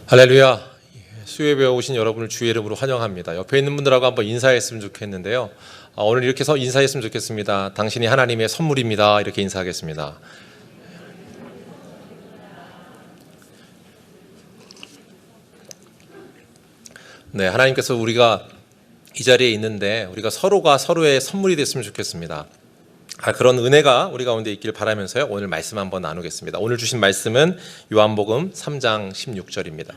할렐루야. 수요예배에 오신 여러분을 주의 이름으로 환영합니다. 옆에 있는 분들하고 한번 인사했으면 좋겠는데요. 오늘 이렇게 해서 인사했으면 좋겠습니다. 당신이 하나님의 선물입니다. 이렇게 인사하겠습니다. 네, 하나님께서 우리가 이 자리에 있는데 우리가 서로가 서로의 선물이 됐으면 좋겠습니다. 그런 은혜가 우리 가운데 있길 바라면서요, 오늘 말씀 한번 나누겠습니다. 오늘 주신 말씀은 요한복음 3장 16절입니다.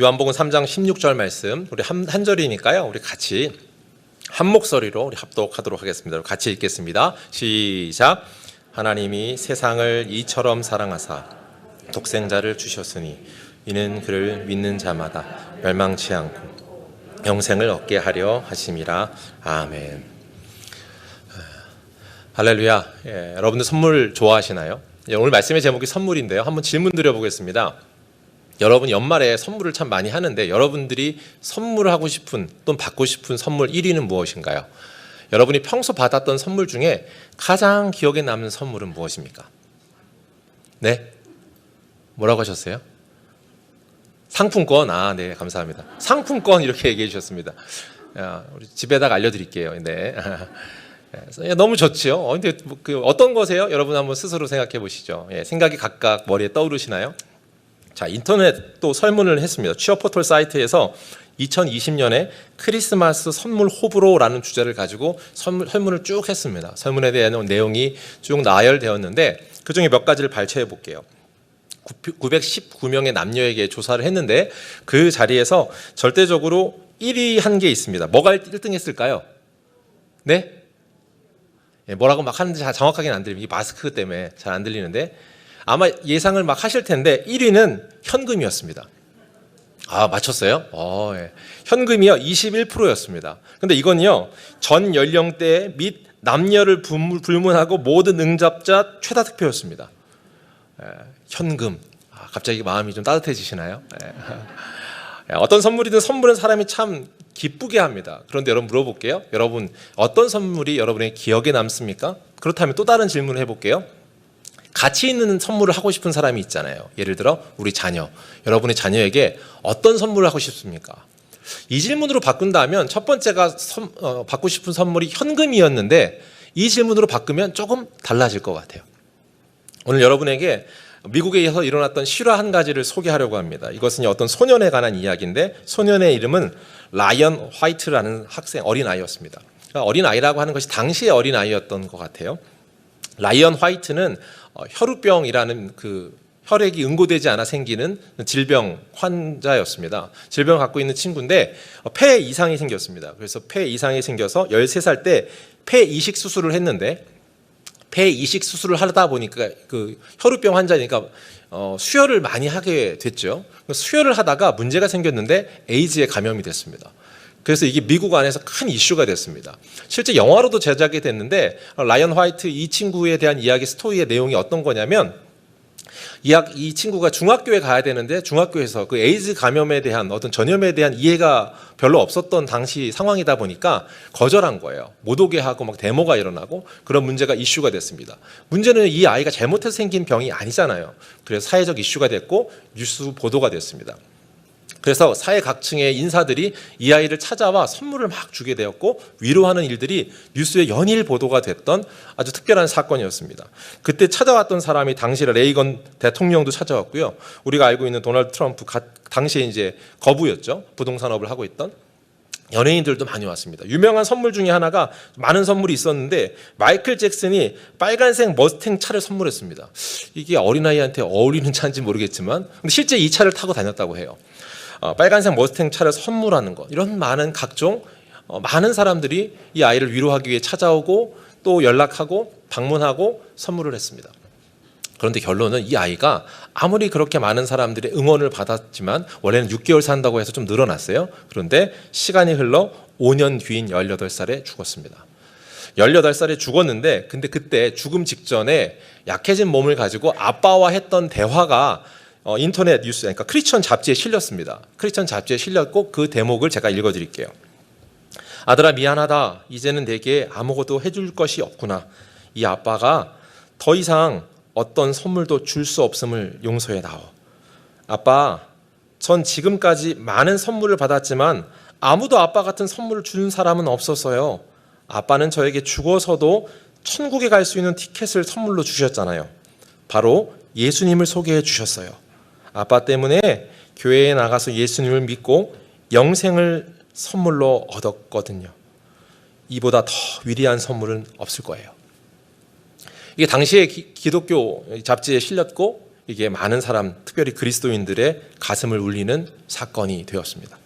요한복음 3장 16절 말씀, 우리 한 절이니까요, 우리 같이 한 목소리로 우리 합독하도록 하겠습니다. 같이 읽겠습니다. 시작. 하나님이 세상을 이처럼 사랑하사 독생자를 주셨으니 이는 그를 믿는 자마다 멸망치 않고 영생을 얻게 하려 하심이라. 아멘. 할렐루야. 여러분들 선물 좋아하시나요? 오늘 말씀의 제목이 선물인데요, 한번 질문 드려보겠습니다. 여러분 연말에 선물을 참 많이 하는데 여러분들이 선물하고 싶은 또는 받고 싶은 선물 1위는 무엇인가요? 여러분이 평소 받았던 선물 중에 가장 기억에 남는 선물은 무엇입니까? 네? 뭐라고 하셨어요? 상품권. 네, 감사합니다. 상품권 이렇게 얘기해 주셨습니다. 우리 집에다가 알려드릴게요. 네. 너무 좋죠. 근데 어떤 거세요? 여러분 한번 스스로 생각해 보시죠. 생각이 각각 머리에 떠오르시나요? 자, 인터넷 또 설문을 했습니다. 취업 포털 사이트에서 2020년에 크리스마스 선물 호불호라는 주제를 가지고 설문을 쭉 했습니다. 설문에 대한 내용이 쭉 나열되었는데 그중에 몇 가지를 발췌해 볼게요. 919명의 남녀에게 조사를 했는데 그 자리에서 절대적으로 1위 한 게 있습니다. 뭐가 1등 했을까요? 네? 뭐라고 막 하는지 잘 정확하게는 안 들립니다. 마스크 때문에 잘 안 들리는데 아마 예상을 막 하실 텐데 1위는 현금이었습니다. 맞췄어요? 예. 현금이요 21%였습니다. 근데 이건요 전 연령대 및 남녀를 불문하고 모든 응답자 최다 득표였습니다. 현금. 갑자기 마음이 좀 따뜻해지시나요? 어떤 선물이든 선물은 사람이 참 기쁘게 합니다. 그런데 여러분 물어볼게요. 여러분 어떤 선물이 여러분의 기억에 남습니까? 그렇다면 또 다른 질문을 해볼게요. 가치 있는 선물을 하고 싶은 사람이 있잖아요. 예를 들어 우리 자녀. 여러분의 자녀에게 어떤 선물을 하고 싶습니까? 이 질문으로 바꾼다면 첫 번째가 받고 싶은 선물이 현금이었는데 이 질문으로 바꾸면 조금 달라질 것 같아요. 오늘 여러분에게 미국에서 일어났던 실화 한 가지를 소개하려고 합니다. 이것은 어떤 소년에 관한 이야기인데 소년의 이름은 라이언 화이트라는 어린아이였습니다. 어린아이라고 하는 것이 당시의 어린아이였던 것 같아요. 라이언 화이트는 혈우병이라는 혈액이 응고되지 않아 생기는 질병 환자였습니다. 질병을 갖고 있는 친구인데 폐 이상이 생겼습니다. 그래서 폐 이상이 생겨서 13살 때 폐 이식 수술을 했는데 폐 이식 수술을 하다 보니까 혈우병 환자니까 수혈을 많이 하게 됐죠. 수혈을 하다가 문제가 생겼는데 에이즈에 감염이 됐습니다. 그래서 이게 미국 안에서 큰 이슈가 됐습니다. 실제 영화로도 제작이 됐는데 라이언 화이트 이 친구에 대한 이야기 스토리의 내용이 어떤 거냐면 이 친구가 중학교에 가야 되는데 중학교에서 그 에이즈 감염에 대한 어떤 전염에 대한 이해가 별로 없었던 당시 상황이다 보니까 거절한 거예요. 못 오게 하고 막 데모가 일어나고 그런 문제가 이슈가 됐습니다. 문제는 이 아이가 잘못해서 생긴 병이 아니잖아요. 그래서 사회적 이슈가 됐고 뉴스 보도가 됐습니다. 그래서 사회 각층의 인사들이 이 아이를 찾아와 선물을 막 주게 되었고 위로하는 일들이 뉴스에 연일 보도가 됐던 아주 특별한 사건이었습니다. 그때 찾아왔던 사람이 당시의 레이건 대통령도 찾아왔고요. 우리가 알고 있는 도널드 트럼프 당시에 이제 거부였죠. 부동산업을 하고 있던 연예인들도 많이 왔습니다. 유명한 선물 중에 하나가 많은 선물이 있었는데 마이클 잭슨이 빨간색 머스탱 차를 선물했습니다. 이게 어린아이한테 어울리는 차인지 모르겠지만 근데 실제 이 차를 타고 다녔다고 해요. 빨간색 머스탱 차를 선물하는 것, 이런 많은 각종 많은 사람들이 이 아이를 위로하기 위해 찾아오고 또 연락하고 방문하고 선물을 했습니다. 그런데 결론은 이 아이가 아무리 그렇게 많은 사람들의 응원을 받았지만 원래는 6개월 산다고 해서 좀 늘어났어요. 그런데 시간이 흘러 5년 뒤인 18살에 죽었습니다. 18살에 죽었는데 근데 그때 죽음 직전에 약해진 몸을 가지고 아빠와 했던 대화가 인터넷 뉴스, 그러니까 크리스천 잡지에 실렸습니다. 크리스천 잡지에 실렸고 그 대목을 제가 읽어드릴게요. 아들아 미안하다. 이제는 내게 아무것도 해줄 것이 없구나. 이 아빠가 더 이상 어떤 선물도 줄 수 없음을 용서해다오. 아빠, 전 지금까지 많은 선물을 받았지만 아무도 아빠 같은 선물을 준 사람은 없었어요. 아빠는 저에게 죽어서도 천국에 갈 수 있는 티켓을 선물로 주셨잖아요. 바로 예수님을 소개해 주셨어요. 아빠 때문에 교회에 나가서 예수님을 믿고 영생을 선물로 얻었거든요. 이보다 더 위대한 선물은 없을 거예요. 이게 당시에 기독교 잡지에 실렸고 이게 많은 사람, 특별히 그리스도인들의 가슴을 울리는 사건이 되었습니다.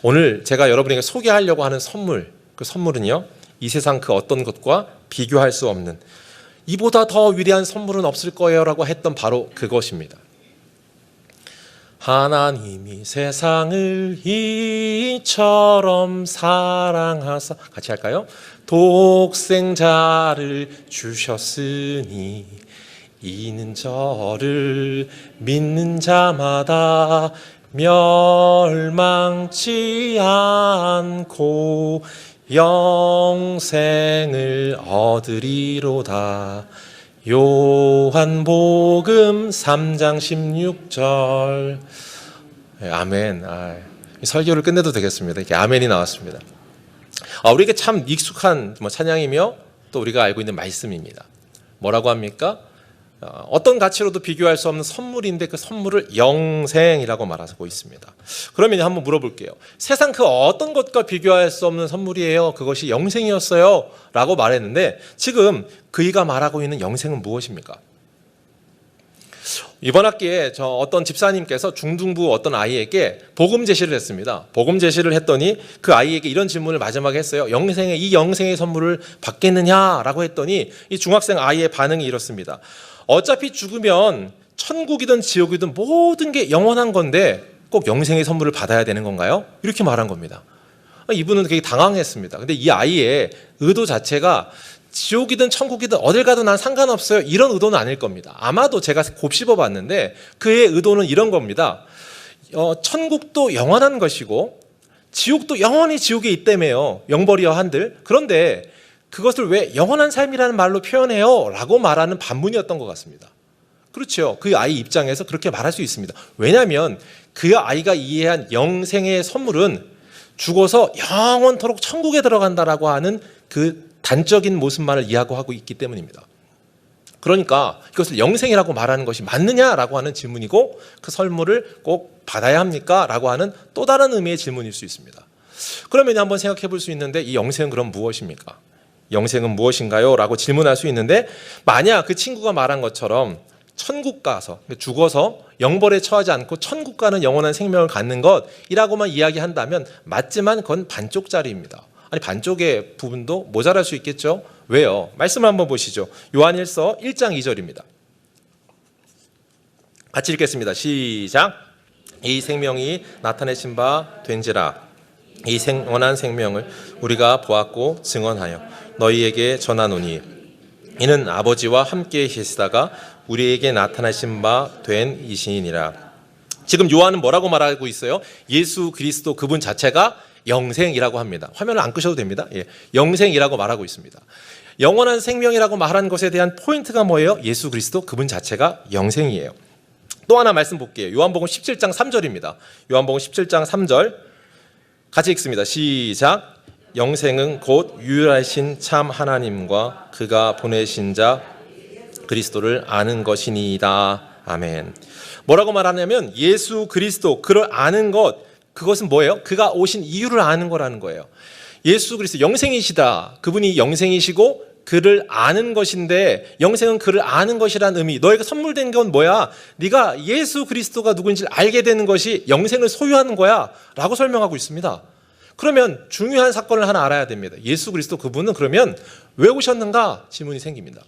오늘 제가 여러분에게 소개하려고 하는 선물, 그 선물은요, 이 세상 그 어떤 것과 비교할 수 없는, 이보다 더 위대한 선물은 없을 거예요 라고 했던 바로 그것입니다. 하나님이 세상을 이처럼 사랑하사, 같이 할까요? 독생자를 주셨으니 이는 저를 믿는 자마다 멸망치 않고 영생을 얻으리로다. 요한복음 3장 16절. 아멘. 설교를 끝내도 되겠습니다. 이렇게 아멘이 나왔습니다. 우리에게 참 익숙한 찬양이며 또 우리가 알고 있는 말씀입니다. 뭐라고 합니까? 어떤 가치로도 비교할 수 없는 선물인데 그 선물을 영생이라고 말하고 있습니다. 그러면 한번 물어볼게요. 세상 그 어떤 것과 비교할 수 없는 선물이에요. 그것이 영생이었어요 라고 말했는데 지금 그이가 말하고 있는 영생은 무엇입니까? 이번 학기에 어떤 집사님께서 중등부 어떤 아이에게 복음 제시를 했습니다. 복음 제시를 했더니 그 아이에게 이런 질문을 마지막에 했어요. 이 영생의 선물을 받겠느냐라고 했더니 이 중학생 아이의 반응이 이렇습니다. 어차피 죽으면 천국이든 지옥이든 모든 게 영원한 건데 꼭 영생의 선물을 받아야 되는 건가요? 이렇게 말한 겁니다. 이분은 되게 당황했습니다. 근데 이 아이의 의도 자체가 지옥이든 천국이든 어딜 가도 난 상관없어요, 이런 의도는 아닐 겁니다. 아마도 제가 곱씹어 봤는데 그의 의도는 이런 겁니다. 천국도 영원한 것이고 지옥도 영원히 지옥에 있다며요, 영벌이여 한들. 그런데 그것을 왜 영원한 삶이라는 말로 표현해요? 라고 말하는 반문이었던 것 같습니다. 그렇죠. 그 아이 입장에서 그렇게 말할 수 있습니다. 왜냐하면 그 아이가 이해한 영생의 선물은 죽어서 영원토록 천국에 들어간다라고 하는 그 단적인 모습만을 이해하고 있기 때문입니다. 그러니까 이것을 영생이라고 말하는 것이 맞느냐라고 하는 질문이고 그 선물을 꼭 받아야 합니까? 라고 하는 또 다른 의미의 질문일 수 있습니다. 그러면 한번 생각해 볼 수 있는데 이 영생은 그럼 무엇입니까? 영생은 무엇인가요? 라고 질문할 수 있는데 만약 그 친구가 말한 것처럼 천국 가서 죽어서 영벌에 처하지 않고 천국 가는 영원한 생명을 갖는 것이라고만 이야기한다면 맞지만 그건 반쪽짜리입니다. 아니 반쪽의 부분도 모자랄 수 있겠죠? 왜요? 말씀을 한번 보시죠. 요한일서 1장 2절입니다. 같이 읽겠습니다. 시작. 이 생명이 나타내신 바 된지라. 이 영원한 생명을 우리가 보았고 증언하여 너희에게 전하노니 이는 아버지와 함께 계시다가 우리에게 나타나신 바 된 이신이니라. 지금 요한은 뭐라고 말하고 있어요? 예수 그리스도 그분 자체가 영생이라고 합니다. 화면을 안 끄셔도 됩니다. 영생이라고 말하고 있습니다. 영원한 생명이라고 말한 것에 대한 포인트가 뭐예요? 예수 그리스도 그분 자체가 영생이에요. 또 하나 말씀 볼게요. 요한복음 17장 3절입니다. 요한복음 17장 3절 같이 읽습니다. 시작. 영생은 곧 유일하신 참 하나님과 그가 보내신 자 그리스도를 아는 것이니이다. 아멘. 뭐라고 말하냐면 예수 그리스도 그를 아는 것, 그것은 뭐예요? 그가 오신 이유를 아는 거라는 거예요. 예수 그리스도 영생이시다. 그분이 영생이시고 그를 아는 것인데 영생은 그를 아는 것이라는 의미. 너에게 선물된 건 뭐야? 네가 예수 그리스도가 누구인지를 알게 되는 것이 영생을 소유하는 거야 라고 설명하고 있습니다. 그러면 중요한 사건을 하나 알아야 됩니다. 예수 그리스도 그분은 그러면 왜 오셨는가? 질문이 생깁니다.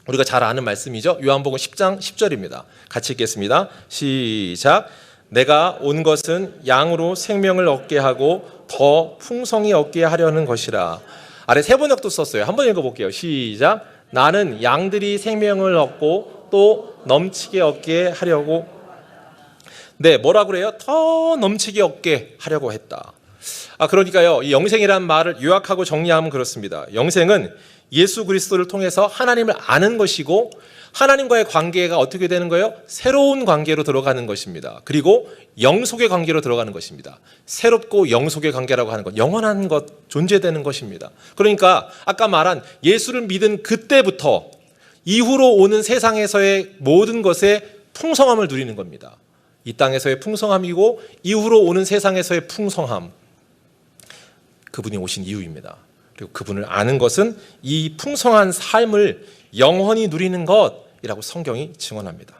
우리가 잘 아는 말씀이죠. 요한복음 10장 10절입니다. 같이 읽겠습니다. 시작. 내가 온 것은 양으로 생명을 얻게 하고 더 풍성히 얻게 하려는 것이라. 아래 세 번역도 썼어요. 한번 읽어볼게요. 시작. 나는 양들이 생명을 얻고 또 넘치게 얻게 하려고. 네, 뭐라 그래요? 더 넘치게 얻게 하려고 했다. 그러니까요, 이 영생이라는 말을 요약하고 정리하면 그렇습니다. 영생은 예수 그리스도를 통해서 하나님을 아는 것이고 하나님과의 관계가 어떻게 되는 거예요? 새로운 관계로 들어가는 것입니다. 그리고 영속의 관계로 들어가는 것입니다. 새롭고 영속의 관계라고 하는 것, 영원한 것, 존재되는 것입니다. 그러니까 아까 말한 예수를 믿은 그때부터 이후로 오는 세상에서의 모든 것의 풍성함을 누리는 겁니다. 이 땅에서의 풍성함이고 이후로 오는 세상에서의 풍성함, 그분이 오신 이유입니다. 그리고 그분을 아는 것은 이 풍성한 삶을 영원히 누리는 것이라고 성경이 증언합니다.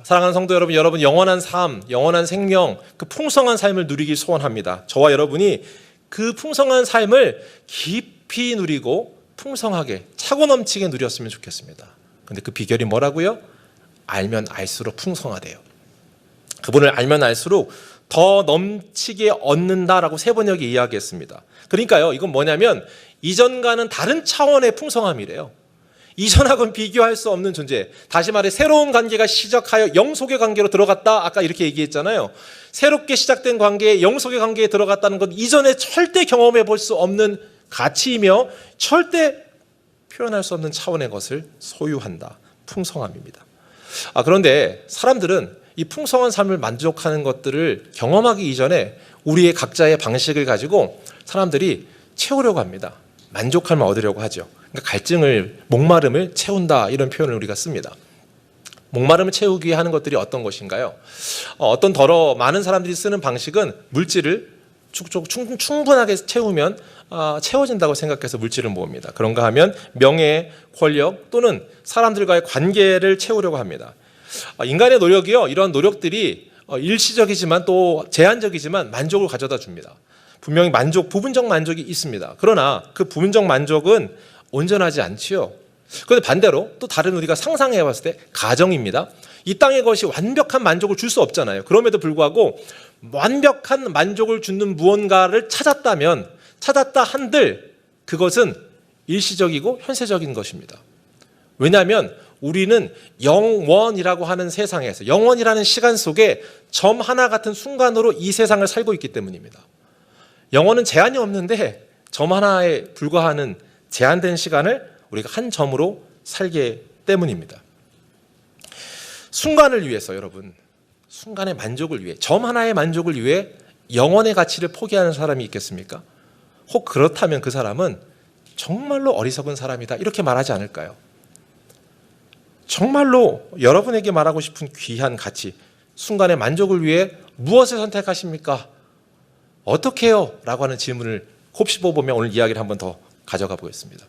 사랑하는 성도 여러분, 여러분 영원한 삶, 영원한 생명, 그 풍성한 삶을 누리길 소원합니다. 저와 여러분이 그 풍성한 삶을 깊이 누리고 풍성하게 차고 넘치게 누렸으면 좋겠습니다. 그런데 그 비결이 뭐라고요? 알면 알수록 풍성하대요. 그분을 알면 알수록 더 넘치게 얻는다라고 세번역이 이야기했습니다. 그러니까요, 이건 뭐냐면 이전과는 다른 차원의 풍성함이래요. 이전하고는 비교할 수 없는 존재. 다시 말해 새로운 관계가 시작하여 영속의 관계로 들어갔다. 아까 이렇게 얘기했잖아요. 새롭게 시작된 관계에 영속의 관계에 들어갔다는 것, 이전에 절대 경험해 볼 수 없는 가치이며 절대 표현할 수 없는 차원의 것을 소유한다. 풍성함입니다. 그런데 사람들은 이 풍성한 삶을 만족하는 것들을 경험하기 이전에 우리의 각자의 방식을 가지고 사람들이 채우려고 합니다. 만족함을 얻으려고 하죠. 그러니까 갈증을, 목마름을 채운다, 이런 표현을 우리가 씁니다. 목마름을 채우기 위해 하는 것들이 어떤 것인가요? 어떤 많은 사람들이 쓰는 방식은 물질을 충분하게 채우면 채워진다고 생각해서 물질을 모읍니다. 그런가 하면 명예, 권력 또는 사람들과의 관계를 채우려고 합니다. 인간의 노력이요, 이런 노력들이 일시적이지만 또 제한적이지만 만족을 가져다 줍니다. 분명히 부분적 만족이 있습니다. 그러나 그 부분적 만족은 온전하지 않지요. 그런데 반대로 또 다른 우리가 상상해 봤을 때 가정입니다. 이 땅의 것이 완벽한 만족을 줄 수 없잖아요. 그럼에도 불구하고 완벽한 만족을 주는 무언가를 찾았다 한들 그것은 일시적이고 현세적인 것입니다. 왜냐하면 우리는 영원이라고 하는 세상에서, 영원이라는 시간 속에 점 하나 같은 순간으로 이 세상을 살고 있기 때문입니다. 영원은 제한이 없는데 점 하나에 불과하는 제한된 시간을 우리가 한 점으로 살기 때문입니다. 순간을 위해서, 여러분, 순간의 만족을 위해, 점 하나의 만족을 위해 영원의 가치를 포기하는 사람이 있겠습니까? 혹 그렇다면 그 사람은 정말로 어리석은 사람이다, 이렇게 말하지 않을까요? 정말로 여러분에게 말하고 싶은 귀한 가치, 순간의 만족을 위해 무엇을 선택하십니까? 어떻게 해요? 라고 하는 질문을 곱씹어보면 오늘 이야기를 한번 더 가져가 보겠습니다.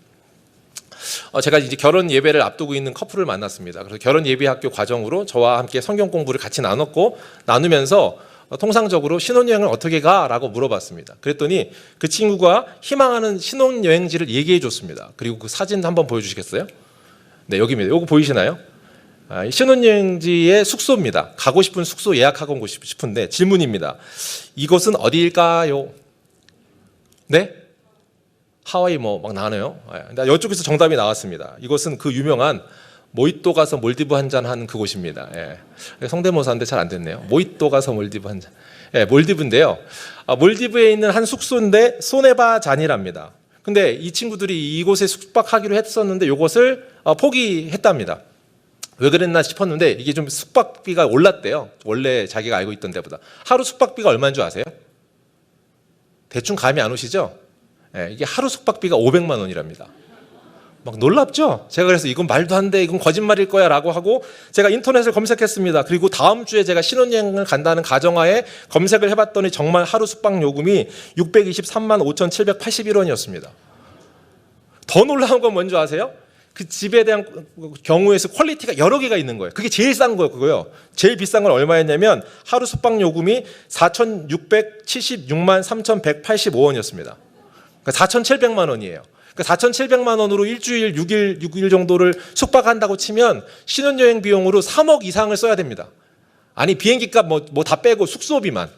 제가 이제 결혼 예배를 앞두고 있는 커플을 만났습니다. 그래서 결혼 예배 학교 과정으로 저와 함께 성경 공부를 같이 나누면서 통상적으로 신혼여행을 어떻게 가? 라고 물어봤습니다. 그랬더니 그 친구가 희망하는 신혼여행지를 얘기해 줬습니다. 그리고 그 사진 한번 보여주시겠어요? 네, 여기입니다. 이거 보이시나요? 신혼여행지의 숙소입니다. 가고 싶은 숙소 예약하고 싶은데 질문입니다. 이곳은 어디일까요? 네? 하와이 막 나와요. 이쪽에서 정답이 나왔습니다. 이곳은 그 유명한 모히또 가서 몰디브 한잔 하는 그곳입니다. 성대모사인데 잘 안 됐네요. 모히또 가서 몰디브 한잔. 몰디브인데요. 몰디브에 있는 한 숙소인데 소네바 잔이랍니다. 근데 이 친구들이 이곳에 숙박하기로 했었는데 이곳을 포기했답니다. 왜 그랬나 싶었는데 이게 좀 숙박비가 올랐대요. 원래 자기가 알고 있던 데보다. 하루 숙박비가 얼마인 줄 아세요? 대충 감이 안 오시죠? 이게 하루 숙박비가 500만 원이랍니다. 막 놀랍죠? 제가 그래서 이건 말도 안 돼, 이건 거짓말일 거야 라고 하고 제가 인터넷을 검색했습니다. 그리고 다음 주에 제가 신혼여행을 간다는 가정하에 검색을 해봤더니 정말 하루 숙박 요금이 623만 5,781원이었습니다. 더 놀라운 건 뭔지 아세요? 그 집에 대한 경우에서 퀄리티가 여러 개가 있는 거예요. 그게 제일 싼 거예요. 그거요. 제일 비싼 건 얼마였냐면 하루 숙박 요금이 4,676만 3,185원이었습니다. 그러니까 4,700만 원이에요. 그러니까 4,700만 원으로 일주일 6일 정도를 숙박한다고 치면 신혼여행 비용으로 3억 이상을 써야 됩니다. 아니 비행기값 뭐 다 빼고 숙소비만.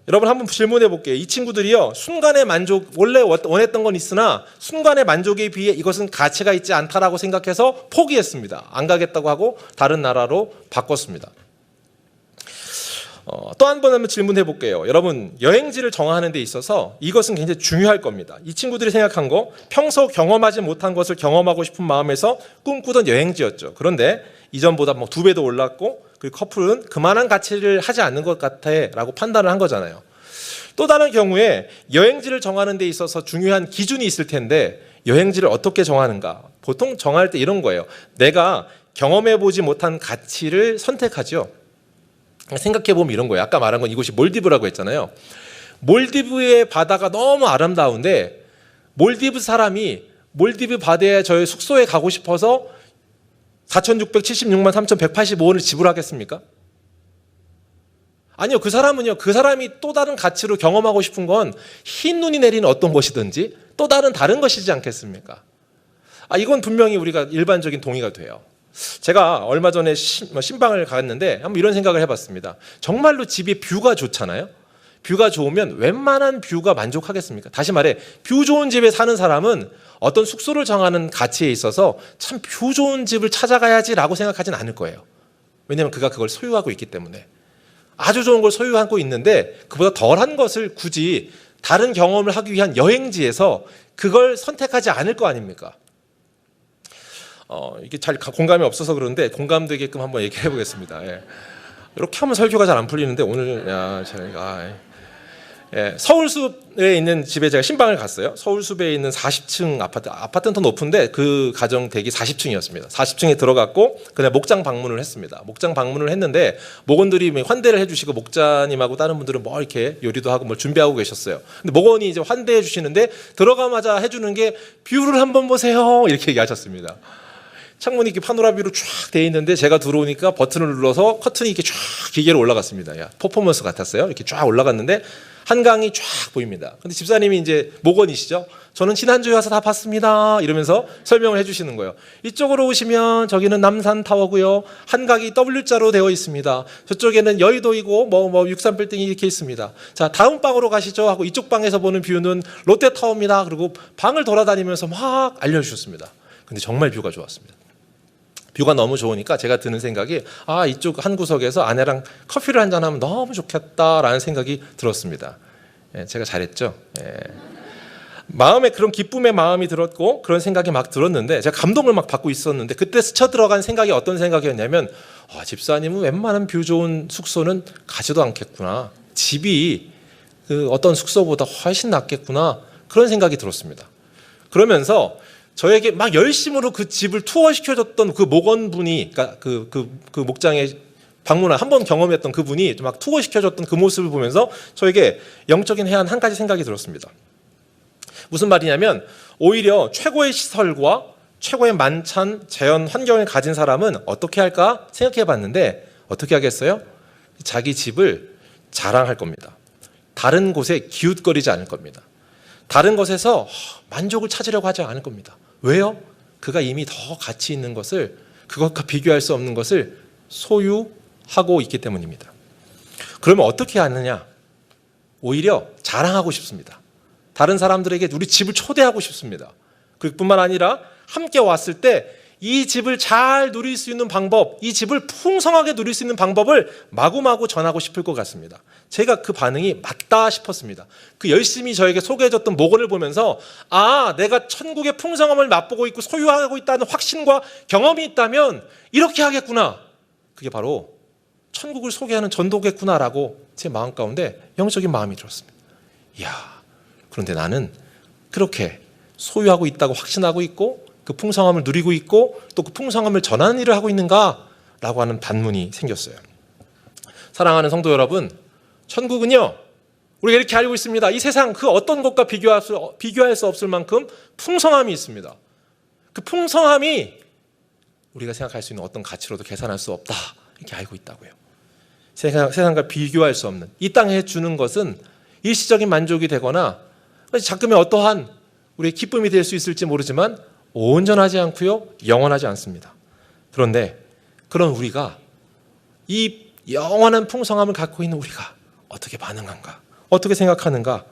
여러분 한번 질문해 볼게요. 이 친구들이요, 순간의 만족, 원래 원했던 건 있으나 순간의 만족에 비해 이것은 가치가 있지 않다라고 생각해서 포기했습니다. 안 가겠다고 하고 다른 나라로 바꿨습니다. 또 한 번 한번 질문해 볼게요. 여러분, 여행지를 정하는 데 있어서 이것은 굉장히 중요할 겁니다. 이 친구들이 생각한 거, 평소 경험하지 못한 것을 경험하고 싶은 마음에서 꿈꾸던 여행지였죠. 그런데 이전보다 뭐 2배도 올랐고, 그리고 커플은 그만한 가치를 하지 않는 것 같아 라고 판단을 한 거잖아요. 또 다른 경우에 여행지를 정하는 데 있어서 중요한 기준이 있을 텐데, 여행지를 어떻게 정하는가? 보통 정할 때 이런 거예요. 내가 경험해 보지 못한 가치를 선택하죠. 생각해 보면 이런 거예요. 아까 말한 건 이곳이 몰디브라고 했잖아요. 몰디브의 바다가 너무 아름다운데, 몰디브 사람이 몰디브 바다에 저의 숙소에 가고 싶어서 4,676만 3,185원을 지불하겠습니까? 아니요. 그 사람이 또 다른 가치로 경험하고 싶은 건 흰 눈이 내리는 어떤 것이든지 또 다른 것이지 않겠습니까? 이건 분명히 우리가 일반적인 동의가 돼요. 제가 얼마 전에 신방을 갔는데 한번 이런 생각을 해봤습니다. 정말로 집이 뷰가 좋잖아요. 뷰가 좋으면 웬만한 뷰가 만족하겠습니까? 다시 말해, 뷰 좋은 집에 사는 사람은 어떤 숙소를 정하는 가치에 있어서 참 뷰 좋은 집을 찾아가야지라고 생각하진 않을 거예요. 왜냐하면 그가 그걸 소유하고 있기 때문에. 아주 좋은 걸 소유하고 있는데 그보다 덜한 것을 굳이 다른 경험을 하기 위한 여행지에서 그걸 선택하지 않을 거 아닙니까? 이게 잘 공감이 없어서 그런데 공감되게끔 한번 얘기해 보겠습니다. 예. 이렇게 하면 설교가 잘 안 풀리는데 오늘 서울숲에 있는 집에 제가 신방을 갔어요. 서울숲에 있는 40층 아파트는 더 높은데 그 가정 댁이 40층이었습니다. 40층에 들어갔고 그냥 목장 방문을 했습니다. 목장 방문을 했는데 목원들이 환대를 해주시고 목자님하고 다른 분들은 뭐 이렇게 요리도 하고 뭘 준비하고 계셨어요. 근데 목원이 이제 환대해 주시는데 들어가마자 해주는 게 뷰를 한번 보세요 이렇게 얘기하셨습니다. 창문이 이렇게 파노라미로 쫙 돼 있는데 제가 들어오니까 버튼을 눌러서 커튼이 이렇게 쫙 기계로 올라갔습니다. 퍼포먼스 같았어요. 이렇게 쫙 올라갔는데 한강이 쫙 보입니다. 근데 집사님이 이제 목원이시죠. 저는 지난주에 와서 다 봤습니다. 이러면서 설명을 해주시는 거예요. 이쪽으로 오시면 저기는 남산타워고요. 한강이 W자로 되어 있습니다. 저쪽에는 여의도이고 63빌딩이 이렇게 있습니다. 자, 다음 방으로 가시죠 하고 이쪽 방에서 보는 뷰는 롯데타워입니다. 그리고 방을 돌아다니면서 막 알려주셨습니다. 근데 정말 뷰가 좋았습니다. 뷰가 너무 좋으니까 제가 드는 생각이 이쪽 한 구석에서 아내랑 커피를 한잔 하면 너무 좋겠다라는 생각이 들었습니다. 제가 잘했죠. 마음에 그런 기쁨의 마음이 들었고 그런 생각이 막 들었는데 제가 감동을 막 받고 있었는데 그때 스쳐 들어간 생각이 어떤 생각이었냐면 집사님은 웬만한 뷰 좋은 숙소는 가지도 않겠구나. 집이 그 어떤 숙소보다 훨씬 낫겠구나. 그런 생각이 들었습니다. 그러면서 저에게 막 열심으로 그 집을 투어시켜줬던 그 목원분이, 그러니까 그 목장에 방문한 한 번 경험했던 그분이 막 투어시켜줬던 그 모습을 보면서 저에게 영적인 해안 한 가지 생각이 들었습니다. 무슨 말이냐면 오히려 최고의 시설과 최고의 만찬, 자연 환경을 가진 사람은 어떻게 할까 생각해 봤는데 어떻게 하겠어요? 자기 집을 자랑할 겁니다. 다른 곳에 기웃거리지 않을 겁니다. 다른 것에서 만족을 찾으려고 하지 않을 겁니다. 왜요? 그가 이미 더 가치 있는 것을, 그것과 비교할 수 없는 것을 소유하고 있기 때문입니다. 그러면 어떻게 하느냐? 오히려 자랑하고 싶습니다. 다른 사람들에게 우리 집을 초대하고 싶습니다. 그뿐만 아니라 함께 왔을 때 이 집을 잘 누릴 수 있는 방법, 이 집을 풍성하게 누릴 수 있는 방법을 마구마구 전하고 싶을 것 같습니다. 제가 그 반응이 맞다 싶었습니다. 그 열심히 저에게 소개해줬던 목원을 보면서 내가 천국의 풍성함을 맛보고 있고 소유하고 있다는 확신과 경험이 있다면 이렇게 하겠구나. 그게 바로 천국을 소개하는 전도겠구나라고 제 마음 가운데 영적인 마음이 들었습니다. 그런데 나는 그렇게 소유하고 있다고 확신하고 있고 그 풍성함을 누리고 있고 또 그 풍성함을 전하는 일을 하고 있는가라고 하는 반문이 생겼어요. 사랑하는 성도 여러분, 천국은요 우리가 이렇게 알고 있습니다. 이 세상 그 어떤 것과 비교할 수 없을 만큼 풍성함이 있습니다. 그 풍성함이 우리가 생각할 수 있는 어떤 가치로도 계산할 수 없다 이렇게 알고 있다고요. 세상과 비교할 수 없는 이 땅에 주는 것은 일시적인 만족이 되거나 가끔의 어떠한 우리의 기쁨이 될 수 있을지 모르지만 온전하지 않고요 영원하지 않습니다. 그런데 그런 우리가 이 영원한 풍성함을 갖고 있는 우리가 어떻게 반응한가? 어떻게 생각하는가?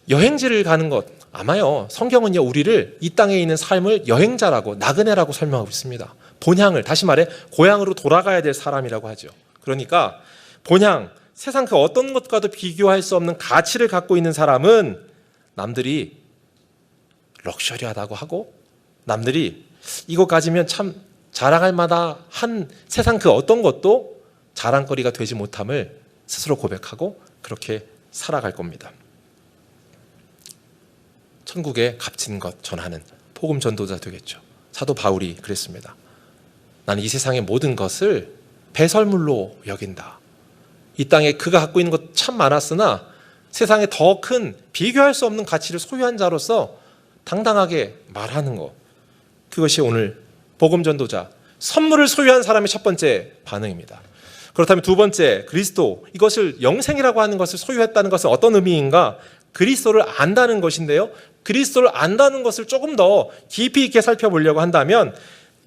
여행지를 가는 것 아마요 성경은요 우리를 이 땅에 있는 삶을 여행자라고 나그네라고 설명하고 있습니다. 본향을 다시 말해 고향으로 돌아가야 될 사람이라고 하죠. 그러니까 본향, 세상 그 어떤 것과도 비교할 수 없는 가치를 갖고 있는 사람은 남들이 럭셔리하다고 하고 남들이 이거 가지면 참 자랑할 만한 세상 그 어떤 것도 자랑거리가 되지 못함을 스스로 고백하고 그렇게 살아갈 겁니다. 천국에 값진 것 전하는 복음 전도자 되겠죠. 사도 바울이 그랬습니다. 나는 이 세상의 모든 것을 배설물로 여긴다. 이 땅에 그가 갖고 있는 것 참 많았으나 세상에 더 큰 비교할 수 없는 가치를 소유한 자로서 당당하게 말하는 것. 그것이 오늘 복음 전도자, 선물을 소유한 사람의 첫 번째 반응입니다. 그렇다면 두 번째, 그리스도, 이것을 영생이라고 하는 것을 소유했다는 것은 어떤 의미인가? 그리스도를 안다는 것인데요. 그리스도를 안다는 것을 조금 더 깊이 있게 살펴보려고 한다면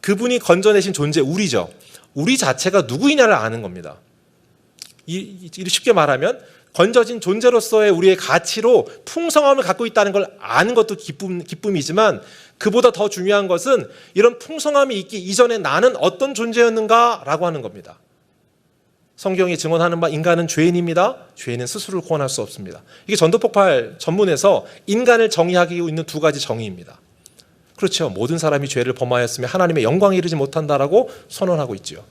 그분이 건져내신 존재, 우리죠. 우리 자체가 누구이냐를 아는 겁니다. 쉽게 말하면 건져진 존재로서의 우리의 가치로 풍성함을 갖고 있다는 걸 아는 것도 기쁨이지만 그보다 더 중요한 것은 이런 풍성함이 있기 이전에 나는 어떤 존재였는가라고 하는 겁니다. 성경이 증언하는 바 인간은 죄인입니다. 죄인은 스스로를 구원할 수 없습니다. 이게 전도폭발 전문에서 인간을 정의하기 있는 두 가지 정의입니다. 그렇죠. 모든 사람이 죄를 범하였으며 하나님의 영광에 이르지 못한다라고 선언하고 있죠.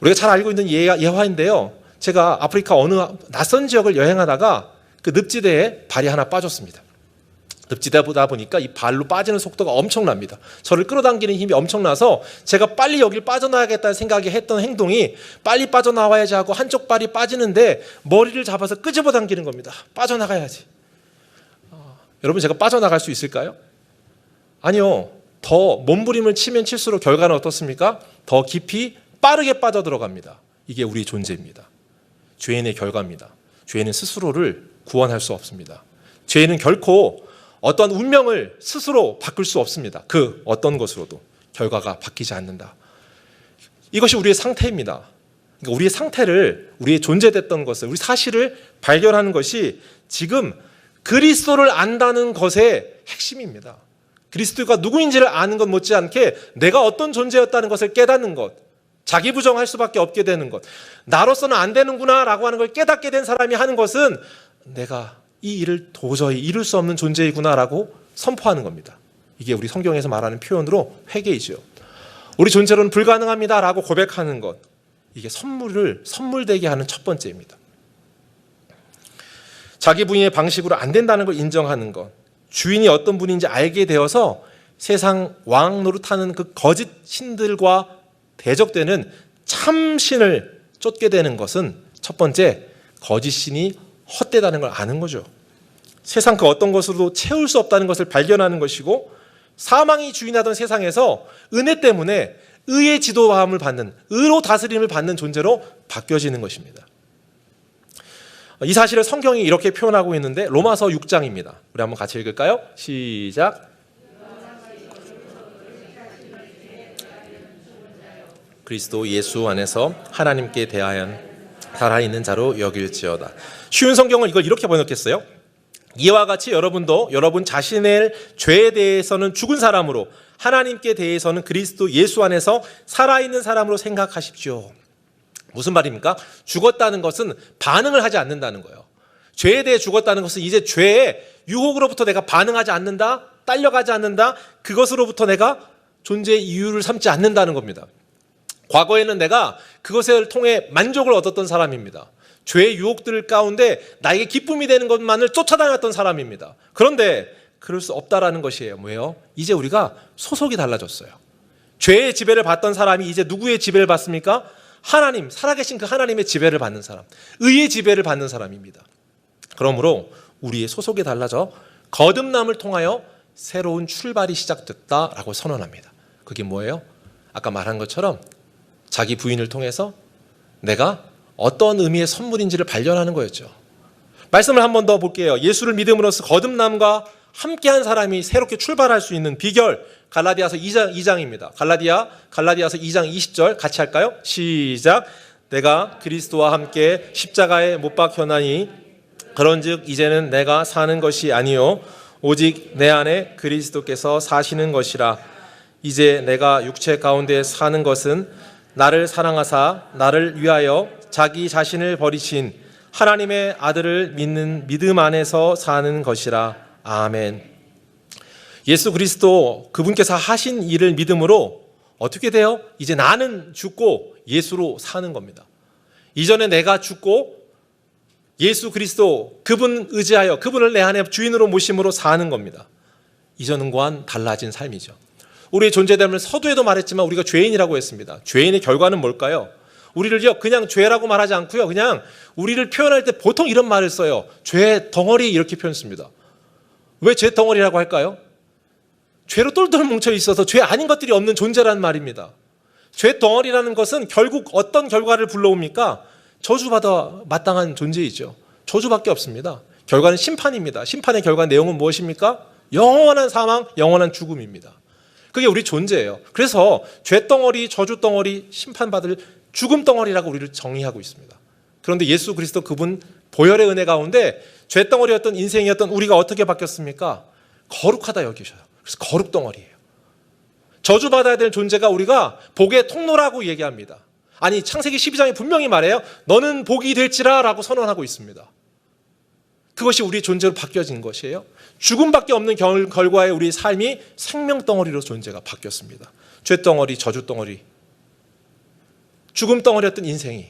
우리가 잘 알고 있는 예화인데요. 제가 아프리카 어느 낯선 지역을 여행하다가 그 늪지대에 발이 하나 빠졌습니다. 늪지대다 보니까 이 발로 빠지는 속도가 엄청납니다. 저를 끌어당기는 힘이 엄청나서 제가 빨리 여길 빠져나가겠다는 생각이 했던 행동이 빨리 빠져나와야지 하고 한쪽 발이 빠지는데 머리를 잡아서 끄집어 당기는 겁니다. 빠져나가야지. 여러분 제가 빠져나갈 수 있을까요? 아니요. 더 몸부림을 치면 칠수록 결과는 어떻습니까? 더 깊이 빠르게 빠져들어갑니다. 이게 우리의 존재입니다. 죄인의 결과입니다. 죄인은 스스로를 구원할 수 없습니다. 죄인은 결코 어떤 운명을 스스로 바꿀 수 없습니다. 그 어떤 것으로도 결과가 바뀌지 않는다. 이것이 우리의 상태입니다. 그러니까 우리의 상태를, 우리의 존재됐던 것을, 우리 사실을 발견하는 것이 지금 그리스도를 안다는 것의 핵심입니다. 그리스도가 누구인지를 아는 것 못지않게 내가 어떤 존재였다는 것을 깨닫는 것, 자기 부정할 수밖에 없게 되는 것, 나로서는 안 되는구나 라고 하는 걸 깨닫게 된 사람이 하는 것은 내가 이 일을 도저히 이룰 수 없는 존재이구나 라고 선포하는 겁니다. 이게 우리 성경에서 말하는 표현으로 회개이죠. 우리 존재로는 불가능합니다 라고 고백하는 것, 이게 선물되게 하는 첫 번째입니다. 자기 부인의 방식으로 안 된다는 걸 인정하는 것, 주인이 어떤 분인지 알게 되어서 세상 왕 노릇하는 그 거짓 신들과 대적되는 참신을 쫓게 되는 것은 첫 번째, 거짓 신이 헛되다는 걸 아는 거죠. 세상 그 어떤 것으로도 채울 수 없다는 것을 발견하는 것이고, 사망이 주인하던 세상에서 은혜 때문에 의의 지도함을 받는, 의로 다스림을 받는 존재로 바뀌어지는 것입니다. 이 사실을 성경이 이렇게 표현하고 있는데 로마서 6장입니다. 우리 한번 같이 읽을까요? 시작. 그리스도 예수 안에서 하나님께 대하여 살아있는 자로 여길지어다. 쉬운 성경을 이걸 이렇게 번역했어요. 이와 같이 여러분도 여러분 자신의 죄에 대해서는 죽은 사람으로, 하나님께 대해서는 그리스도 예수 안에서 살아있는 사람으로 생각하십시오. 무슨 말입니까? 죽었다는 것은 반응을 하지 않는다는 거예요. 죄에 대해 죽었다는 것은 이제 죄의 유혹으로부터 내가 반응하지 않는다, 딸려가지 않는다, 그것으로부터 내가 존재의 이유를 삼지 않는다는 겁니다. 과거에는 내가 그것을 통해 만족을 얻었던 사람입니다. 죄의 유혹들 가운데 나에게 기쁨이 되는 것만을 쫓아다녔던 사람입니다. 그런데 그럴 수 없다라는 것이에요. 뭐예요? 이제 우리가 소속이 달라졌어요. 죄의 지배를 받던 사람이 이제 누구의 지배를 받습니까? 하나님, 살아계신 그 하나님의 지배를 받는 사람, 의의 지배를 받는 사람입니다. 그러므로 우리의 소속이 달라져 거듭남을 통하여 새로운 출발이 시작됐다라고 선언합니다. 그게 뭐예요? 아까 말한 것처럼 자기 부인을 통해서 내가 어떤 의미의 선물인지를 발견하는 거였죠. 말씀을 한 번 더 볼게요. 예수를 믿음으로써 거듭남과 함께한 사람이 새롭게 출발할 수 있는 비결, 갈라디아서 2장입니다. 갈라디아서 2장 20절 같이 할까요? 시작. 내가 그리스도와 함께 십자가에 못 박혀나니 그런즉 이제는 내가 사는 것이 아니요 오직 내 안에 그리스도께서 사시는 것이라. 이제 내가 육체 가운데 사는 것은 나를 사랑하사 나를 위하여 자기 자신을 버리신 하나님의 아들을 믿는 믿음 안에서 사는 것이라. 아멘. 예수 그리스도 그분께서 하신 일을 믿음으로 어떻게 돼요? 이제 나는 죽고 예수로 사는 겁니다. 이전에 내가 죽고 예수 그리스도 그분 의지하여 그분을 내 안에 주인으로 모심으로 사는 겁니다. 이전과는 달라진 삶이죠. 우리의 존재됨을 서두에도 말했지만 우리가 죄인이라고 했습니다. 죄인의 결과는 뭘까요? 우리를요 그냥 죄라고 말하지 않고요, 그냥 우리를 표현할 때 보통 이런 말을 써요. 죄 덩어리 이렇게 표현습니다. 왜 죄 덩어리라고 할까요? 죄로 똘똘 뭉쳐 있어서 죄 아닌 것들이 없는 존재라는 말입니다. 죄 덩어리라는 것은 결국 어떤 결과를 불러옵니까? 저주받아 마땅한 존재이죠. 저주밖에 없습니다. 결과는 심판입니다. 심판의 결과 내용은 무엇입니까? 영원한 사망, 영원한 죽음입니다. 그게 우리 존재예요. 그래서 죄 덩어리, 저주 덩어리, 심판받을 죽음 덩어리라고 우리를 정의하고 있습니다. 그런데 예수 그리스도 그분 보혈의 은혜 가운데 죄 덩어리였던 인생이었던 우리가 어떻게 바뀌었습니까? 거룩하다 여기셔요. 그래서 거룩 덩어리예요. 저주받아야 될 존재가 우리가 복의 통로라고 얘기합니다. 아니 창세기 12장이 분명히 말해요. 너는 복이 될지라 라고 선언하고 있습니다. 그것이 우리 존재로 바뀌어진 것이에요. 죽음밖에 없는 결과에 우리 삶이 생명덩어리로 존재가 바뀌었습니다. 죄덩어리, 저주덩어리, 죽음덩어리였던 인생이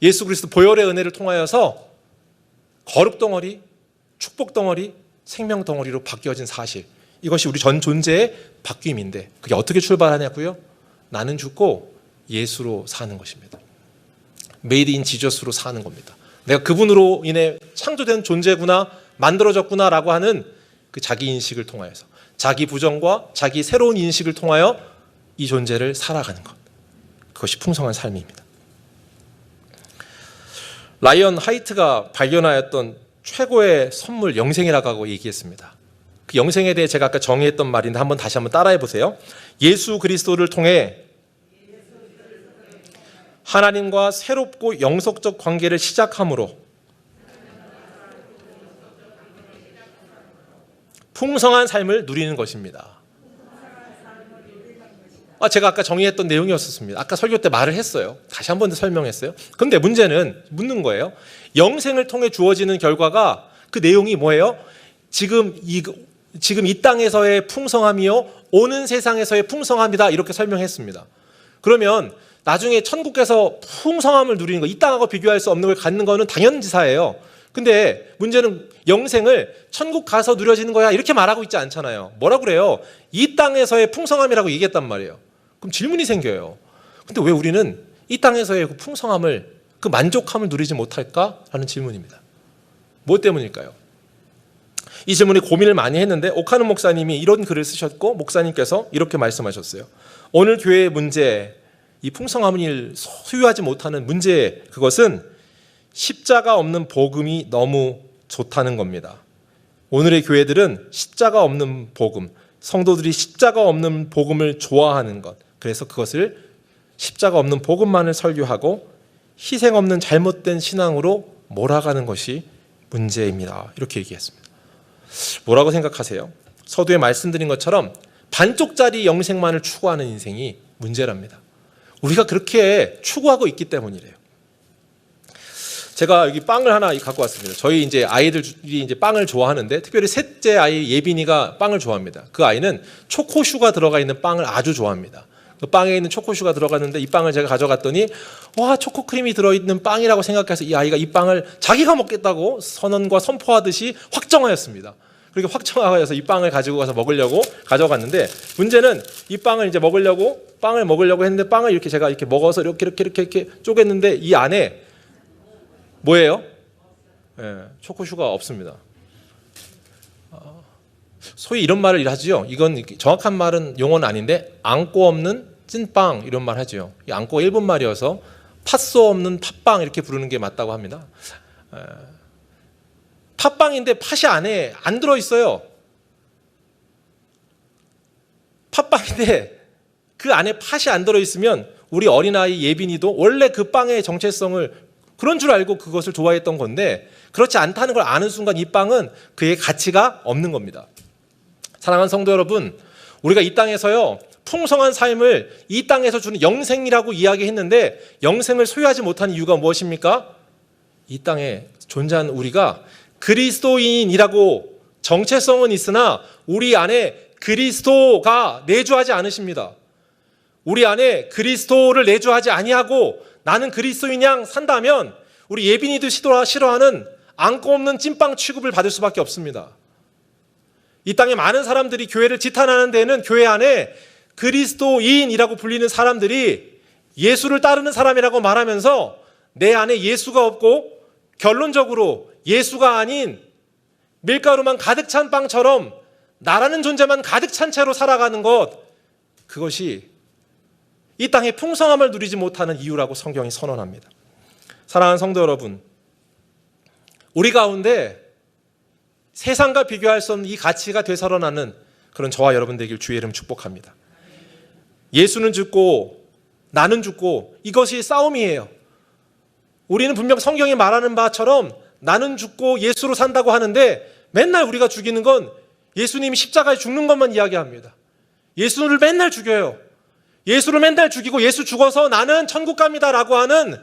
예수 그리스도 보혈의 은혜를 통하여서 거룩덩어리, 축복덩어리, 생명덩어리로 바뀌어진 사실, 이것이 우리 전 존재의 바뀜인데 그게 어떻게 출발하냐고요? 나는 죽고 예수로 사는 것입니다. 메이드 인 지저스로 사는 겁니다. 내가 그분으로 인해 창조된 존재구나, 만들어졌구나 라고 하는 그 자기 인식을 통하여서, 자기 부정과 자기 새로운 인식을 통하여 이 존재를 살아가는 것, 그것이 풍성한 삶입니다. 라이언 하이트가 발견하였던 최고의 선물, 영생이라고 얘기했습니다. 그 영생에 대해 제가 아까 정의했던 말인데 다시 한번 따라해 보세요. 예수 그리스도를 통해 하나님과 새롭고 영속적 관계를 시작함으로 풍성한 삶을 누리는 것입니다. 제가 아까 정의했던 내용이었습니다. 아까 설교 때 말을 했어요. 다시 한 번 더 설명했어요. 그런데 문제는 묻는 거예요. 영생을 통해 주어지는 결과가 그 내용이 뭐예요? 지금 이 땅에서의 풍성함이요 오는 세상에서의 풍성함이다, 이렇게 설명했습니다. 그러면 나중에 천국에서 풍성함을 누리는 거, 이 땅하고 비교할 수 없는 걸 갖는 거는 당연지사예요. 근데 문제는 영생을 천국 가서 누려지는 거야 이렇게 말하고 있지 않잖아요. 뭐라 그래요? 이 땅에서의 풍성함이라고 얘기했단 말이에요. 그럼 질문이 생겨요. 근데 왜 우리는 이 땅에서의 그 풍성함을, 그 만족함을 누리지 못할까라는 질문입니다. 뭐 때문일까요? 이 질문에 고민을 많이 했는데 오카는 목사님이 이런 글을 쓰셨고, 목사님께서 이렇게 말씀하셨어요. 오늘 교회의 문제, 이 풍성함을 소유하지 못하는 문제, 그것은 십자가 없는 복음이 너무 좋다는 겁니다. 오늘의 교회들은 십자가 없는 복음, 성도들이 십자가 없는 복음을 좋아하는 것, 그래서 그것을 십자가 없는 복음만을 설교하고 희생 없는 잘못된 신앙으로 몰아가는 것이 문제입니다. 이렇게 얘기했습니다. 뭐라고 생각하세요? 서두에 말씀드린 것처럼 반쪽짜리 영생만을 추구하는 인생이 문제랍니다. 우리가 그렇게 추구하고 있기 때문이래요. 제가 여기 빵을 하나 갖고 왔습니다. 저희 이제 아이들이 이제 빵을 좋아하는데, 특별히 셋째 아이 예빈이가 빵을 좋아합니다. 그 아이는 초코슈가 들어가 있는 빵을 아주 좋아합니다. 그 빵에 있는 초코슈가 들어갔는데 이 빵을 제가 가져갔더니 와, 초코크림이 들어있는 빵이라고 생각해서 이 아이가 이 빵을 자기가 먹겠다고 선언과 선포하듯이 확정하였습니다. 그렇게 확정하여서 이 빵을 가지고 가서 먹으려고 가져갔는데, 문제는 이 빵을 이제 빵을 먹으려고 했는데 빵을 이렇게 제가 이렇게 먹어서 이렇게 쪼갰는데 이 안에 뭐예요? 초코슈가 없습니다. 소위 이런 말을 하죠. 이건 정확한 말은 용어는 아닌데 앙꼬 없는 찐빵 이런 말 하죠. 이 앙꼬가 일본 말이어서 팥소 없는 팥빵 이렇게 부르는 게 맞다고 합니다. 팥빵인데 팥이 안에 안 들어있어요. 팥빵인데 그 안에 팥이 안 들어있으면 우리 어린아이 예빈이도 원래 그 빵의 정체성을 그런 줄 알고 그것을 좋아했던 건데, 그렇지 않다는 걸 아는 순간 이 빵은 그의 가치가 없는 겁니다. 사랑하는 성도 여러분, 우리가 이 땅에서요 풍성한 삶을 이 땅에서 주는 영생이라고 이야기했는데 영생을 소유하지 못하는 이유가 무엇입니까? 이 땅에 존재하는 우리가 그리스도인이라고 정체성은 있으나 우리 안에 그리스도가 내주하지 않으십니다. 우리 안에 그리스도를 내주하지 아니하고 나는 그리스도인 양 산다면 우리 예빈이도 싫어하는 안고 없는 찐빵 취급을 받을 수밖에 없습니다. 이 땅에 많은 사람들이 교회를 지탄하는 데는 교회 안에 그리스도인이라고 불리는 사람들이 예수를 따르는 사람이라고 말하면서 내 안에 예수가 없고 결론적으로 예수가 아닌 밀가루만 가득 찬 빵처럼 나라는 존재만 가득 찬 채로 살아가는 것, 그것이 이 땅의 풍성함을 누리지 못하는 이유라고 성경이 선언합니다. 사랑하는 성도 여러분, 우리 가운데 세상과 비교할 수 없는 이 가치가 되살아나는 그런 저와 여러분 되길 주의 이름 축복합니다. 예수는 죽고 나는 죽고 이것이 싸움이에요. 우리는 분명 성경이 말하는 바처럼 나는 죽고 예수로 산다고 하는데 맨날 우리가 죽이는 건 예수님이 십자가에 죽는 것만 이야기합니다. 예수를 맨날 죽여요. 예수를 맨날 죽이고 예수 죽어서 나는 천국 갑니다 라고 하는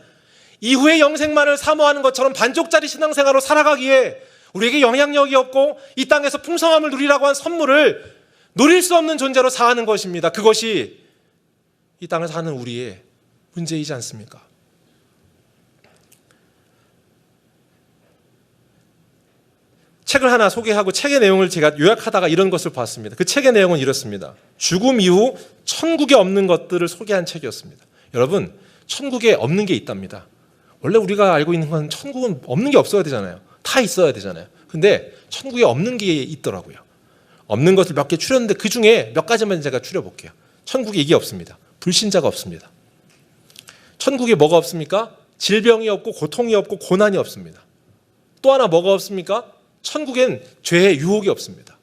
이후의 영생만을 사모하는 것처럼 반쪽짜리 신앙생활로 살아가기에 우리에게 영향력이 없고 이 땅에서 풍성함을 누리라고 한 선물을 누릴 수 없는 존재로 사는 것입니다. 그것이 이 땅을 사는 우리의 문제이지 않습니까? 책을 하나 소개하고 책의 내용을 제가 요약하다가 이런 것을 봤습니다. 그 책의 내용은 이렇습니다. 죽음 이후 천국에 없는 것들을 소개한 책이었습니다. 여러분, 천국에 없는 게 있답니다. 원래 우리가 알고 있는 건 천국은 없는 게 없어야 되잖아요. 다 있어야 되잖아요. 근데 천국에 없는 게 있더라고요. 없는 것을 몇 개 추렸는데 그 중에 몇 가지만 제가 추려볼게요. 천국에 이게 없습니다. 불신자가 없습니다. 천국에 뭐가 없습니까? 질병이 없고 고통이 없고 고난이 없습니다. 또 하나 뭐가 없습니까? 천국엔 죄의 유혹이 없습니다.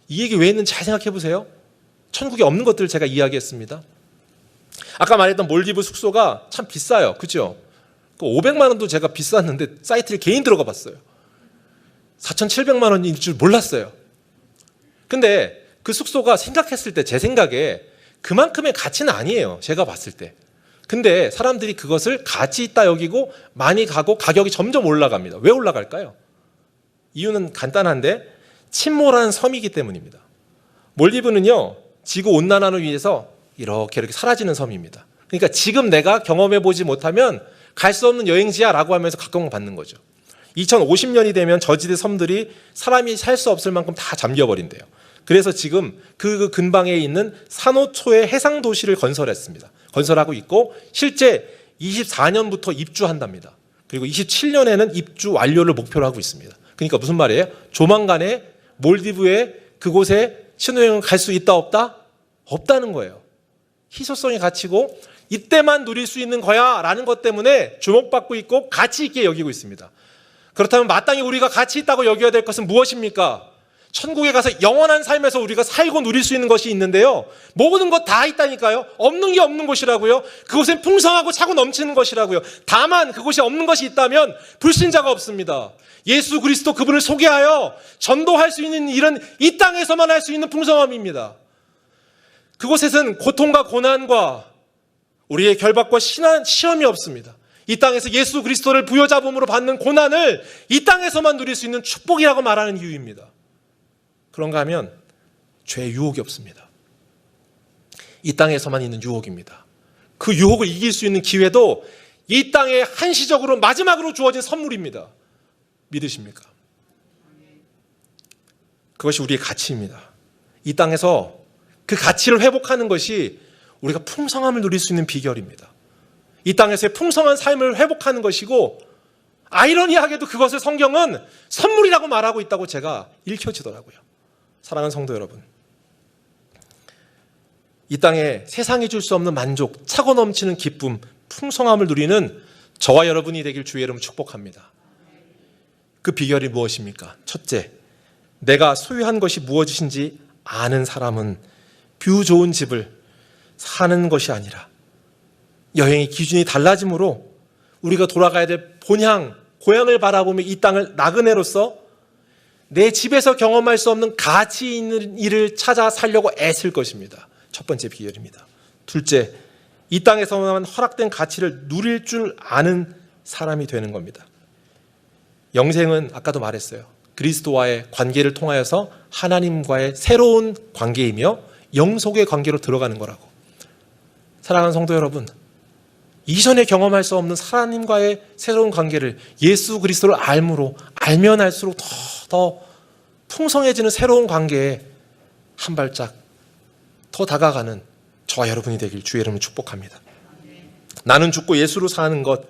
이 얘기 왜 했는지 잘 생각해 보세요. 천국에 없는 것들을 제가 이야기했습니다. 아까 말했던 몰디브 숙소가 참 비싸요. 그죠? 500만 원도 제가 비쌌는데 사이트를 개인 들어가 봤어요. 4,700만 원일 줄 몰랐어요. 근데 그 숙소가 생각했을 때 제 생각에 그만큼의 가치는 아니에요. 제가 봤을 때. 근데 사람들이 그것을 가치 있다 여기고 많이 가고 가격이 점점 올라갑니다. 왜 올라갈까요? 이유는 간단한데 침몰한 섬이기 때문입니다. 몰디브는요, 지구 온난화를 위해서 이렇게 사라지는 섬입니다. 그러니까 지금 내가 경험해보지 못하면 갈 수 없는 여행지야 라고 하면서 각광받는 거죠. 2050년이 되면 저지대 섬들이 사람이 살 수 없을 만큼 다 잠겨버린대요. 그래서 지금 그 근방에 있는 산호초의 해상도시를 건설하고 있고 실제 24년부터 입주한답니다. 그리고 27년에는 입주 완료를 목표로 하고 있습니다. 그러니까 무슨 말이에요? 조만간에 몰디브의 그곳에 신혼여행을 갈 수 있다 없다? 없다는 거예요. 희소성의 가치고 이때만 누릴 수 있는 거야 라는 것 때문에 주목받고 있고 가치 있게 여기고 있습니다. 그렇다면 마땅히 우리가 가치 있다고 여겨야 될 것은 무엇입니까? 천국에 가서 영원한 삶에서 우리가 살고 누릴 수 있는 것이 있는데요, 모든 것 다 있다니까요. 없는 게 없는 곳이라고요. 그곳엔 풍성하고 차고 넘치는 것이라고요. 다만 그곳이 없는 것이 있다면 불신자가 없습니다. 예수 그리스도 그분을 소개하여 전도할 수 있는 일은 이 땅에서만 할 수 있는 풍성함입니다. 그곳에서는 고통과 고난과 우리의 결박과 시험이 없습니다. 이 땅에서 예수 그리스도를 부여잡음으로 받는 고난을 이 땅에서만 누릴 수 있는 축복이라고 말하는 이유입니다. 그런가 하면 죄의 유혹이 없습니다. 이 땅에서만 있는 유혹입니다. 그 유혹을 이길 수 있는 기회도 이 땅에 한시적으로 마지막으로 주어진 선물입니다. 믿으십니까? 그것이 우리의 가치입니다. 이 땅에서 그 가치를 회복하는 것이 우리가 풍성함을 누릴 수 있는 비결입니다. 이 땅에서의 풍성한 삶을 회복하는 것이고, 아이러니하게도 그것을 성경은 선물이라고 말하고 있다고 제가 읽혀지더라고요. 사랑하는 성도 여러분, 이 땅에 세상이 줄 수 없는 만족, 차고 넘치는 기쁨, 풍성함을 누리는 저와 여러분이 되길 주의 이름으로 축복합니다. 그 비결이 무엇입니까? 첫째, 내가 소유한 것이 무엇인지 아는 사람은 뷰 좋은 집을 사는 것이 아니라 여행의 기준이 달라지므로 우리가 돌아가야 될 본향, 고향을 바라보며 이 땅을 나그네로서 내 집에서 경험할 수 없는 가치 있는 일을 찾아 살려고 애쓸 것입니다. 첫 번째 비결입니다. 둘째, 이 땅에서만 허락된 가치를 누릴 줄 아는 사람이 되는 겁니다. 영생은 아까도 말했어요. 그리스도와의 관계를 통하여서 하나님과의 새로운 관계이며 영속의 관계로 들어가는 거라고. 사랑하는 성도 여러분, 이전에 경험할 수 없는 하나님과의 새로운 관계를 예수 그리스도를 알면 알수록 더 풍성해지는 새로운 관계에 한 발짝 더 다가가는 저와 여러분이 되길 주의 이름으로 축복합니다. 나는 죽고 예수로 사는 것,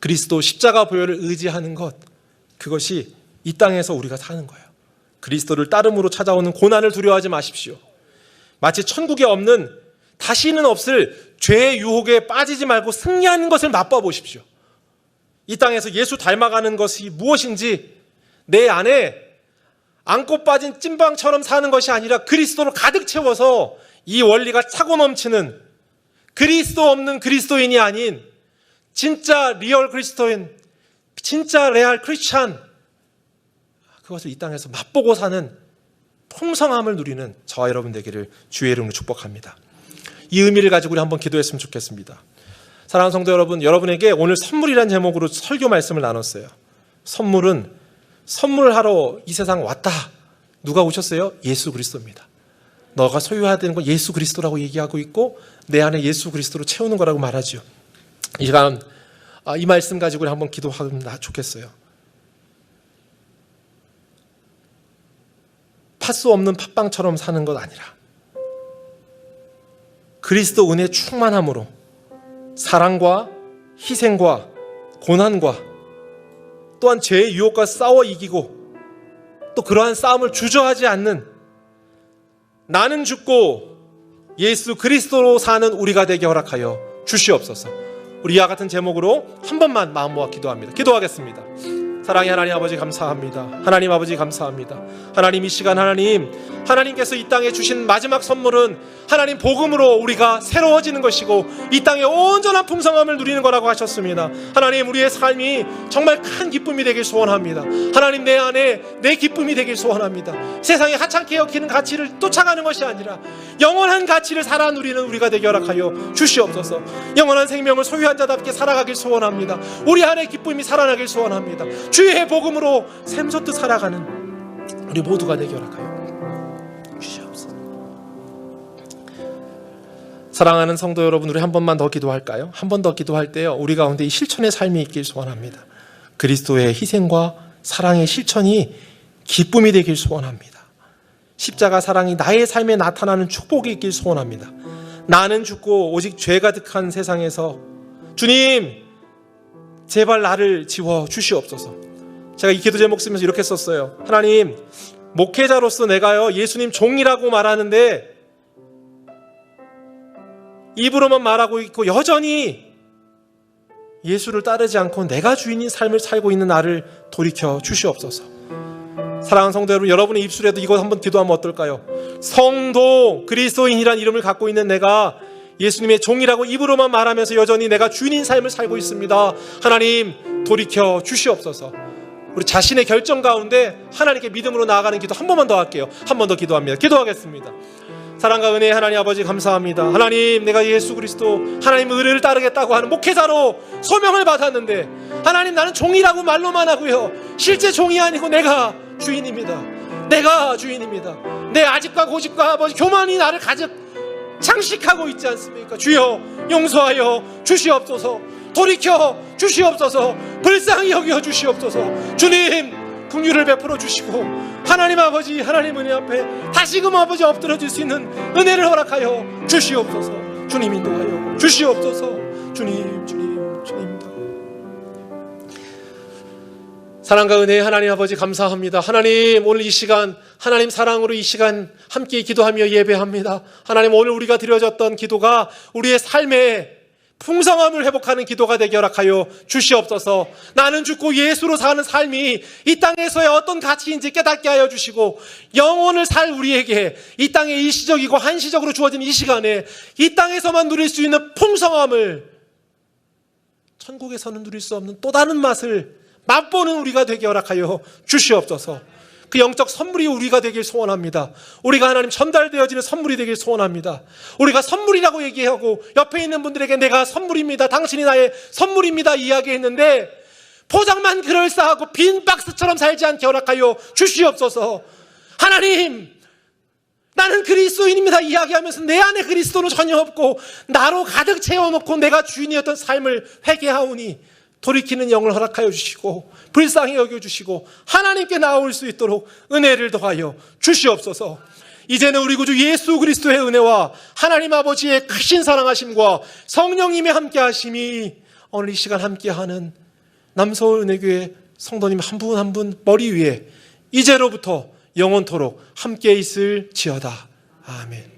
그리스도 십자가 보혈을 의지하는 것, 그것이 이 땅에서 우리가 사는 거예요. 그리스도를 따름으로 찾아오는 고난을 두려워하지 마십시오. 마치 천국에 없는, 다시는 없을 죄의 유혹에 빠지지 말고 승리하는 것을 맛봐 보십시오. 이 땅에서 예수 닮아가는 것이 무엇인지 내 안에 안고 빠진 찐빵처럼 사는 것이 아니라 그리스도로 가득 채워서 이 원리가 차고 넘치는, 그리스도 없는 그리스도인이 아닌 진짜 리얼 그리스도인, 진짜 레알 크리스찬, 그것을 이 땅에서 맛보고 사는 풍성함을 누리는 저와 여러분 되기를 주의 이름으로 축복합니다. 이 의미를 가지고 우리 한번 기도했으면 좋겠습니다. 사랑하는 성도 여러분, 여러분에게 오늘 선물이라는 제목으로 설교 말씀을 나눴어요. 선물은 선물하러 이 세상 왔다. 누가 오셨어요? 예수 그리스도입니다. 너가 소유해야 되는 건 예수 그리스도라고 얘기하고 있고 내 안에 예수 그리스도로 채우는 거라고 말하죠. 이 시간 이 말씀 가지고 우리 한번 기도하면 좋겠어요. 팥수 없는 팥빵처럼 사는 것 아니라 그리스도 은혜 충만함으로 사랑과 희생과 고난과 또한 죄의 유혹과 싸워 이기고 또 그러한 싸움을 주저하지 않는, 나는 죽고 예수 그리스도로 사는 우리가 되게 허락하여 주시옵소서. 우리 이와 같은 제목으로 한 번만 마음 모아 기도합니다. 기도하겠습니다. 사랑의 하나님 아버지 감사합니다. 하나님 아버지 감사합니다. 하나님, 이 시간 하나님께서 이 땅에 주신 마지막 선물은 하나님 복음으로 우리가 새로워지는 것이고 이 땅에 온전한 풍성함을 누리는 거라고 하셨습니다. 하나님, 우리의 삶이 정말 큰 기쁨이 되길 소원합니다. 하나님, 내 안에 내 기쁨이 되길 소원합니다. 세상에 하찮게 여기는 가치를 쫓아가는 것이 아니라 영원한 가치를 살아 누리는 우리가 되게 허락하여 주시옵소서. 영원한 생명을 소유한 자답게 살아가길 소원합니다. 우리 안에 기쁨이 살아나길 소원합니다. 주의 복음으로 샘솟듯 살아가는 우리 모두가 되게 허락하여 주시옵소서. 사랑하는 성도 여러분, 우리 한 번만 더 기도할까요? 한 번 더 기도할 때요, 우리 가운데 이 실천의 삶이 있길 소원합니다. 그리스도의 희생과 사랑의 실천이 기쁨이 되길 소원합니다. 십자가 사랑이 나의 삶에 나타나는 축복이 있길 소원합니다. 나는 죽고 오직 죄 가득한 세상에서 주님, 제발 나를 지워 주시옵소서. 제가 이 기도 제목 쓰면서 이렇게 썼어요. 하나님, 목회자로서 내가요 예수님 종이라고 말하는데 입으로만 말하고 있고 여전히 예수를 따르지 않고 내가 주인인 삶을 살고 있는 나를 돌이켜 주시옵소서. 사랑하는 성도 여러분, 여러분의 입술에도 이거 한번 기도하면 어떨까요? 성도 그리스도인이란 이름을 갖고 있는 내가 예수님의 종이라고 입으로만 말하면서 여전히 내가 주인인 삶을 살고 있습니다. 하나님, 돌이켜 주시옵소서. 우리 자신의 결정 가운데 하나님께 믿음으로 나아가는 기도 한 번만 더 할게요. 한 번 더 기도합니다. 기도하겠습니다. 사랑과 은혜의 하나님 아버지 감사합니다. 하나님, 내가 예수 그리스도 하나님 의를 따르겠다고 하는 목회자로 소명을 받았는데 하나님, 나는 종이라고 말로만 하고요, 실제 종이 아니고 내가 주인입니다. 내가 주인입니다. 내 아집과 고집과 아버지 교만이 나를 가득 장식하고 있지 않습니까? 주여, 용서하여 주시옵소서. 돌이켜 주시옵소서. 불쌍히 여겨 주시옵소서. 주님, 긍휼을 베풀어 주시고 하나님 아버지, 하나님 은혜 앞에 다시금 아버지 엎드려질 수 있는 은혜를 허락하여 주시옵소서. 주님, 인도하여 주시옵소서. 주님. 사랑과 은혜의 하나님 아버지 감사합니다. 하나님, 오늘 이 시간 하나님 사랑으로 이 시간 함께 기도하며 예배합니다. 하나님, 오늘 우리가 드려졌던 기도가 우리의 삶에 풍성함을 회복하는 기도가 되게 허락하여 주시옵소서. 나는 죽고 예수로 사는 삶이 이 땅에서의 어떤 가치인지 깨닫게 하여 주시고 영혼을 살 우리에게 이 땅에 일시적이고 한시적으로 주어진 이 시간에 이 땅에서만 누릴 수 있는 풍성함을, 천국에서는 누릴 수 없는 또 다른 맛을 맛보는 우리가 되게 허락하여 주시옵소서. 그 영적 선물이 우리가 되길 소원합니다. 우리가 하나님 전달되어지는 선물이 되길 소원합니다. 우리가 선물이라고 얘기하고 옆에 있는 분들에게 내가 선물입니다, 당신이 나의 선물입니다 이야기했는데 포장만 그럴싸하고 빈 박스처럼 살지 않게 허락하여 주시옵소서. 하나님, 나는 그리스도인입니다 이야기하면서 내 안에 그리스도는 전혀 없고 나로 가득 채워놓고 내가 주인이었던 삶을 회개하오니 돌이키는 영을 허락하여 주시고 불쌍히 여겨주시고 하나님께 나올 수 있도록 은혜를 더하여 주시옵소서. 이제는 우리 구주 예수 그리스도의 은혜와 하나님 아버지의 크신 사랑하심과 성령님의 함께하심이 오늘 이 시간 함께하는 남서울 은혜교회 성도님 한 분 한 분 머리 위에 이제로부터 영원토록 함께 있을지어다. 아멘.